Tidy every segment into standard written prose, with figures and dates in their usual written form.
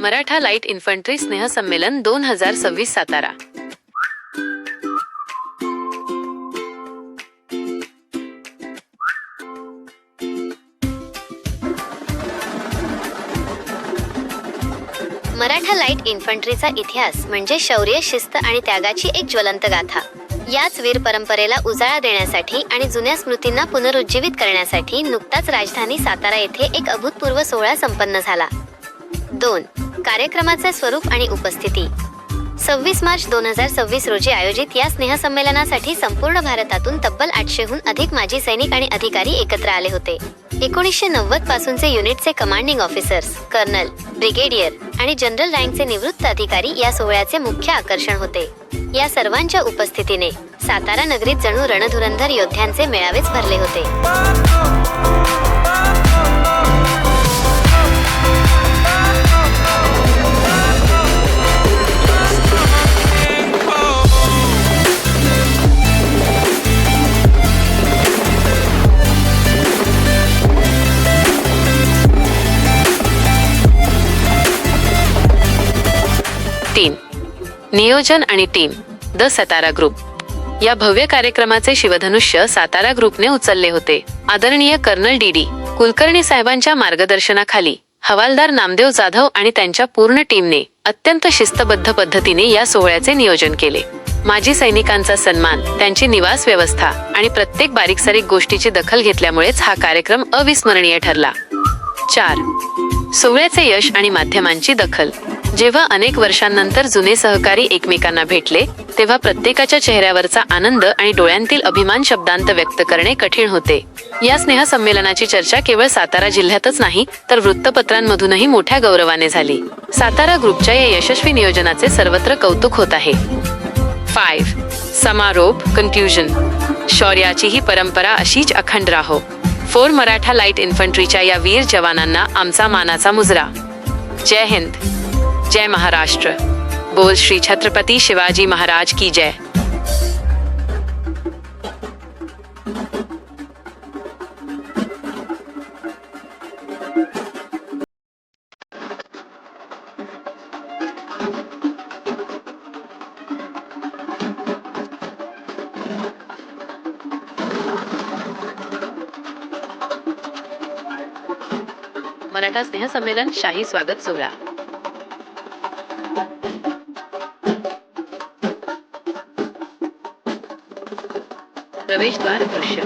Maratha light infantry स्नेहसंमेलन 2026 Satara. Maratha light इन्फंट्रीचा इतिहास म्हणजे शौर्य, शिस्त आणि त्यागाची एक ज्वलंत गाथा. याच वीर परंपरेला उजाळा देण्यासाठी आणि जुन्या स्मृतींना पुनरुज्जीवित करण्यासाठी नुकताच राजधानी सातारा येथे एक अभूतपूर्व सोहळा संपन्न झाला. 2. कार्यक्रमाचे स्वरूप आणि उपस्थिती. 26 मार्च 2026 रोजी आयोजित या स्नेहसंमेलनासाठी संपूर्ण भारतातून तब्बल 800हून अधिक माजी सैनिक आणि अधिकारी एकत्र आले होते. 1990 पासूनचे युनिटचे कमांडिंग ऑफिसर्स, कर्नल, ब्रिगेडियर आणि जनरल रँकचे निवृत्त अधिकारी या सोहळ्याचे मुख्य आकर्षण होते. या सर्वांच्या उपस्थितीने सातारा नगरीत जणू रणधुरंधर योद्ध्यांचे मेळावेच भरले होते. नियोजन आणि टीम. The Satara group. या भव्य कार्यक्रमाचे शिवधनुष्य सातारा ग्रुपने उचलले होते. आदरणीय कर्नल डी कुलकर्णी साहेबांच्या मार्गदर्शनाखाली हवालदार नामदेव जाधव आणि त्यांच्या पूर्ण टीमने अत्यंत शिस्तबद्ध पद्धतीने या सोहळ्याचे नियोजन केले. माजी सैनिकांचा सन्मान, त्यांची निवास व्यवस्था आणि प्रत्येक बारीकसारीक गोष्टीची दखल घेतल्यामुळेच हा कार्यक्रम अविस्मरणीय ठरला. 4. सोहळ्याचे यश आणि माध्यमांची दखल. जेव्हा अनेक वर्षांनंतर जुने सहकारी एकमेकांना भेटले तेव्हा प्रत्येकाच्या चेहऱ्यावरचा आनंद आणि डोळ्यांतील अभिमान शब्दांत व्यक्त करणे कठीण होते. या स्नेहसंमेलनाची चर्चा केवळ सातारा जिल्ह्यातच नाही तर वृत्तपत्रांमधूनही मोठ्या गौरवाने झाली. सातारा ग्रुपच्या या यशस्वी नियोजनाचे सर्वत्र कौतुक होत आहे. 5. समारोप कन्क्लुजन. शौर्याची ही परंपरा अशीच अखंड राहो. 4 मराठा लाईट इन्फंट्रीच्या या वीर जवानांना आमचा मानाचा मुजरा. जय हिंद, जय महाराष्ट्र. बोल श्री छत्रपती शिवाजी महाराज की जय. मराठा स्नेहसंमेलन शाही स्वागत सोहळा. प्रवेशद्वार दृश्य.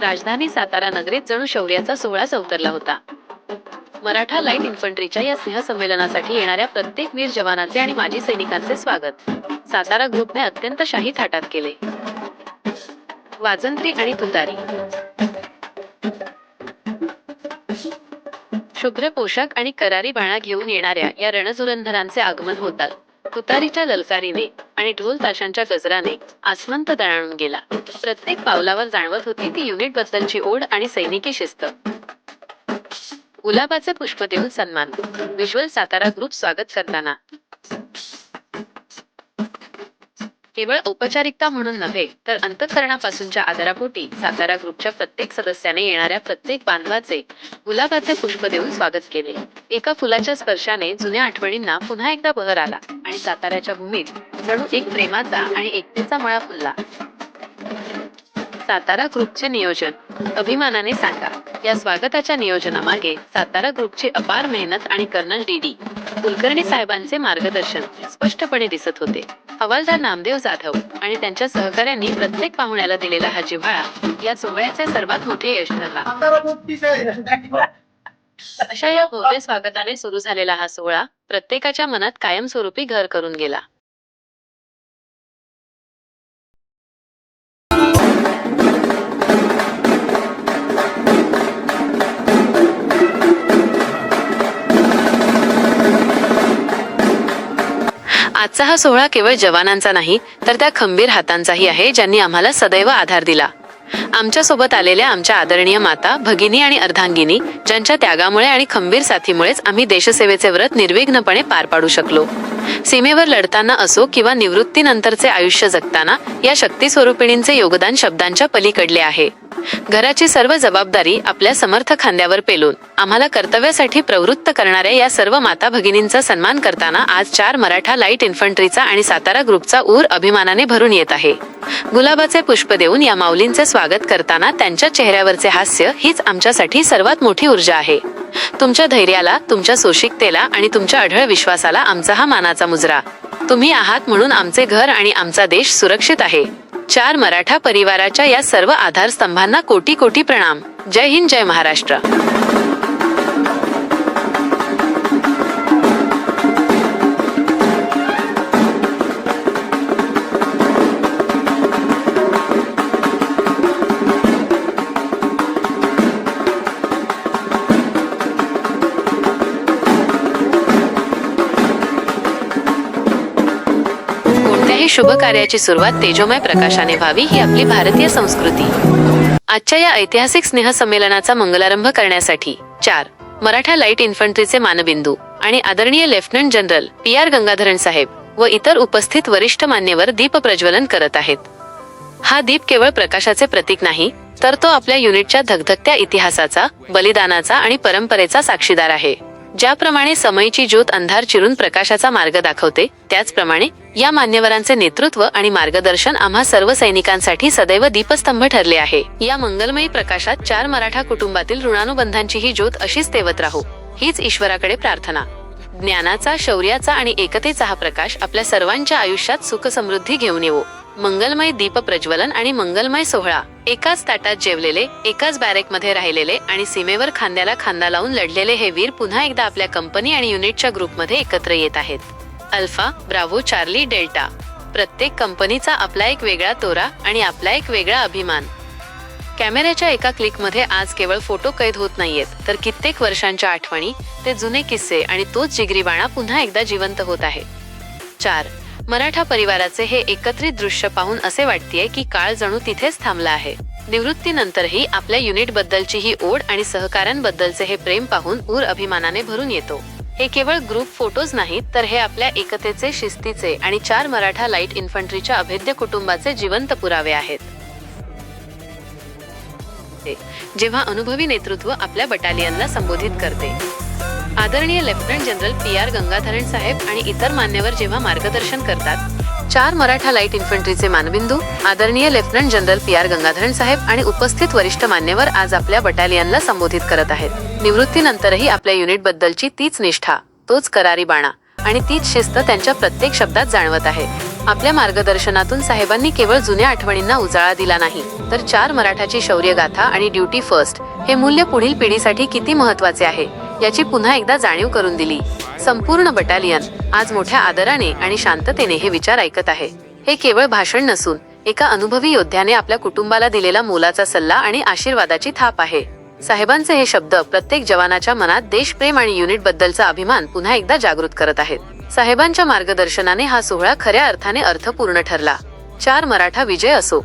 राजधानी सातारा नगरीत जणू शौर्याचा सोहळाच अवतरला होता. मराठा लाईट इन्फंट्रीच्या या स्नेहसंमेलनासाठी येणाऱ्या प्रत्येक वीर जवानाचे आणि माजी सैनिकांचे स्वागत सातारा ग्रुपने अत्यंत शाही थाटात केले. वाजंत्री आणि तुतारी. शुभ्र पोशाख आणि करारी बाणा घेऊन येणाऱ्या या रणधुरंधरांचे आगमन होतात. तुतारीच्या ललकारीने आणि ढोल ताशांच्या गजराने आसमंत दणाणून गेला. प्रत्येक पावलावर जाणवत होती ती युनिट बद्दलची ओढ आणि सैनिकी शिस्त. गुलाबाचे पुष्प देऊन सन्मान. विज्युअल. सातारा ग्रुप स्वागत करताना केवळ औपचारिकता म्हणून नव्हे तर अंतःकरणापासूनच्या आदरापोटी सातारा ग्रुपच्या प्रत्येक सदस्याने येणाऱ्या प्रत्येक बांधवाचे गुलाबाचे पुष्प देऊन स्वागत केले. एका फुलाच्या स्पर्शाने जुन्या आठवणींना पुन्हा एकदा बहर आला आणि साताऱ्याच्या भूमीत जणू एक प्रेमाचा आणि एकतेचा मळा फुलला. सातारा ग्रुपचे नियोजन. अभिमानाने सांगा, या स्वागताच्या नियोजनामागे सातारा ग्रुपची अपार मेहनत आणि कर्नल डी कुलकर्णी साहेबांचे मार्गदर्शन स्पष्टपणे दिसत होते. हवालदार नामदेव जाधव आणि त्यांच्या सहकाऱ्यांनी प्रत्येक पाहुण्याला दिलेला हा जिव्हाळा या सोहळ्याचे सर्वात मोठे यश ठरला. अशा या भव्य स्वागताने सुरू झालेला हा सोहळा प्रत्येकाच्या मनात कायमस्वरूपी घर करून गेला. आजचा हा सोहळा केवळ जवानांचा नाही तर त्या खंबीर हातांचाही आहे ज्यांनी आम्हाला सदैव आधार दिला. आमच्यासोबत आलेल्या आमच्या आदरणीय माता, भगिनी आणि अर्धांगिनी, ज्यांच्या त्यागामुळे आणि खंबीर साथीमुळेच आम्ही देशसेवेचे व्रत निर्विघ्नपणे पार पाडू शकलो. सीमेवर लढताना असो किंवा निवृत्तीनंतरचे आयुष्य जगताना या शक्ती स्वरूपिणींचे योगदान शब्दांच्या पलीकडले आहे. घराची सर्व जबाबदारी आपल्या समर्थ खांद्यावर पेलून आम्हाला कर्तव्यासाठी प्रवृत्त करणाऱ्या या सर्व माता भगिनींचा सन्मान करताना आज 4 मराठा लाईट इन्फंट्रीचा आणि सातारा ग्रुपचा ऊर अभिमानाने भरून येत आहे. गुलाबाचे पुष्प देऊन या माऊलींचे स्वागत करताना त्यांच्या चेहऱ्यावरचे हास्य हीच आमच्यासाठी सर्वात मोठी ऊर्जा आहे. तुमच्या धैर्याला, तुमच्या सोशिकतेला आणि तुमच्या अढळ विश्वासाला आमचा हा मानाचा मुजरा. तुम्ही आहात म्हणून आमचे घर आणि आमचा देश सुरक्षित आहे. 4 मराठा परिवाराच्या या सर्व आधारस्तंभांना कोटी कोटी प्रणाम. जय हिंद, जय महाराष्ट्र. कोणत्याही शुभ कार्याची सुरुवात तेजोमय प्रकाशाने व्हावी ही आपली भारतीय संस्कृती. आजच्या या ऐतिहासिक स्नेहसंमेलनाचा मंगलारंभ करण्यासाठी 4 मराठा लाईट इन्फंट्रीचे मानबिंदू आणि आदरणीय लेफ्टनंट जनरल PR गंगाधरण साहेब व इतर उपस्थित वरिष्ठ मान्यवर दीप प्रज्वलन करत आहेत. हा दीप केवळ प्रकाशाचे प्रतीक नाही, तर तो आपल्या युनिटच्या धगधगत्या इतिहासाचा, बलिदानाचा आणि परंपरेचा साक्षीदार आहे. ज्याप्रमाणे समयची ज्योत अंधार चिरून प्रकाशाचा मार्ग दाखवते, त्याचप्रमाणे या मान्यवरांचे नेतृत्व आणि मार्गदर्शन आम्हा सर्व सैनिकांसाठी सदैव दीपस्तंभ ठरले आहे. या मंगलमयी प्रकाशात 4 मराठा कुटुंबातील ऋणानुबंधांची ही ज्योत अशीच तेवत राहो, हीच ईश्वराकडे प्रार्थना. ज्ञानाचा, शौर्याचा आणि एकतेचा हा प्रकाश आपल्या सर्वांच्या आयुष्यात सुख समृद्धी घेऊन येवो. मंगलमय दीप प्रज्वलन आणि मंगलमय सोहळा. एकाच ताटात जेवलेले, एकाच बॅरेकमध्ये राहिलेले आणि सीमेवर खांद्याला खांदा लावून लढलेले हे वीर पुन्हा एकदा आपल्या कंपनी आणि युनिटच्या ग्रुपमध्ये एकत्र येत आहेत. Alpha, Bravo, Charlie, delta. प्रत्येक कंपनीचा आपला एक वेगळा तोरा आणि आपला एक वेगळा अभिमान. कॅमेऱ्याच्या एका क्लिकमध्ये आज केवळ फोटो कैद होत नाहीयेत, तर कित्येक वर्षांच्या आठवणी, ते जुने किस्से आणि तोच जिगरीबाणा पुन्हा एकदा जिवंत होत आहे. 4 मराठा परिवाराचे हे एकत्रित दृश्य पाहून असे वाटतेय की काळ जणू तिथेच थांबला आहे. निवृत्तीनंतरही आपल्या युनिट बद्दलची ही ओढ आणि सहकाऱ्यांबद्दलचे हे प्रेम पाहून ऊर अभिमानाने भरून येतो. हे केवळ ग्रुप फोटोज नाहीत, तर हे आपल्या एकतेचे, शिस्तीचे आणि 4 मराठा लाईट इन्फंट्रीच्या अभेद्य कुटुंबाचे जिवंत पुरावे आहेत. जेव्हा अनुभवी नेतृत्व आपल्या बटालियनला संबोधित करते, आदरणीय लेफ्टनंट जनरल PR गंगाधरण साहेब आणि इतर मान्यवर जेव्हा मार्गदर्शन करतात, 4 मराठा लाईट इन्फंट्रीचे मानबिंदू आदरणीय लेफ्टनंट जनरल PR गंगाधरण साहेब आणि उपस्थित वरिष्ठ मान्यवर आज आपल्या बटालियनला संबोधित करत आहेत. निवृत्तीनंतरही आपल्या युनिट बद्दलची तीच निष्ठा, तोच करारी बाणा आणि तीच शिस्त त्यांच्या प्रत्येक शब्दात जाणवत आहे. आपल्या मार्गदर्शनातून साहेबांनी केवळ जुन्या आठवणींना उजाळा दिला नाही, तर 4 मराठाची शौर्यगाथा आणि ड्युटी फर्स्ट हे मूल्य पुढील पिढीसाठी किती महत्त्वाचे आहे याची पुन्हा एकदा जाणीव करून दिली. संपूर्ण बटालियन आज मोठ्या आदराने आणि शांततेने हे विचार ऐकत आहे. हे केवळ भाषण नसून एका अनुभवी योद्ध्याने आपल्या कुटुंबाला दिलेला मोलाचा सल्ला आणि आशीर्वादाची थाप आहे. साहेबांचे हे शब्द प्रत्येक जवानाच्या मनात देशप्रेम आणि युनिट बद्दलचा अभिमान पुन्हा एकदा जागृत करत आहेत. साहेबांच्या मार्गदर्शनाने हा सोहळा खऱ्या अर्थाने अर्थपूर्ण ठरला. 4 मराठा विजय असो.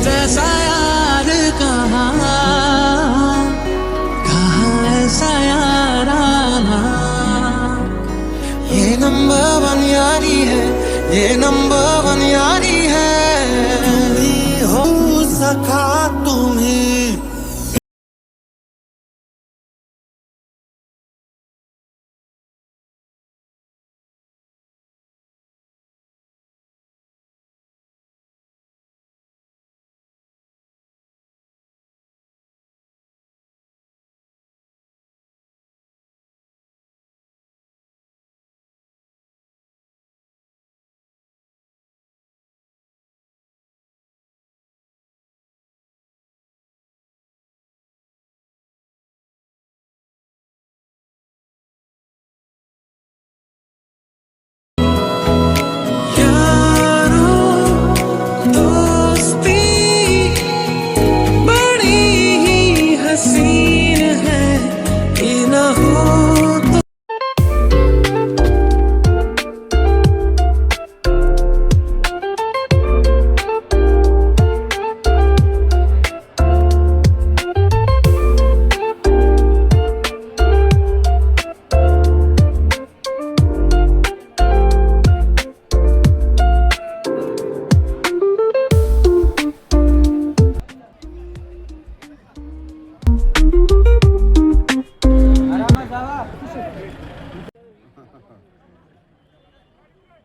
जैसा यार कहाँ ऐसा यार आना। ये नंबर 1 यारी है, ये नंबर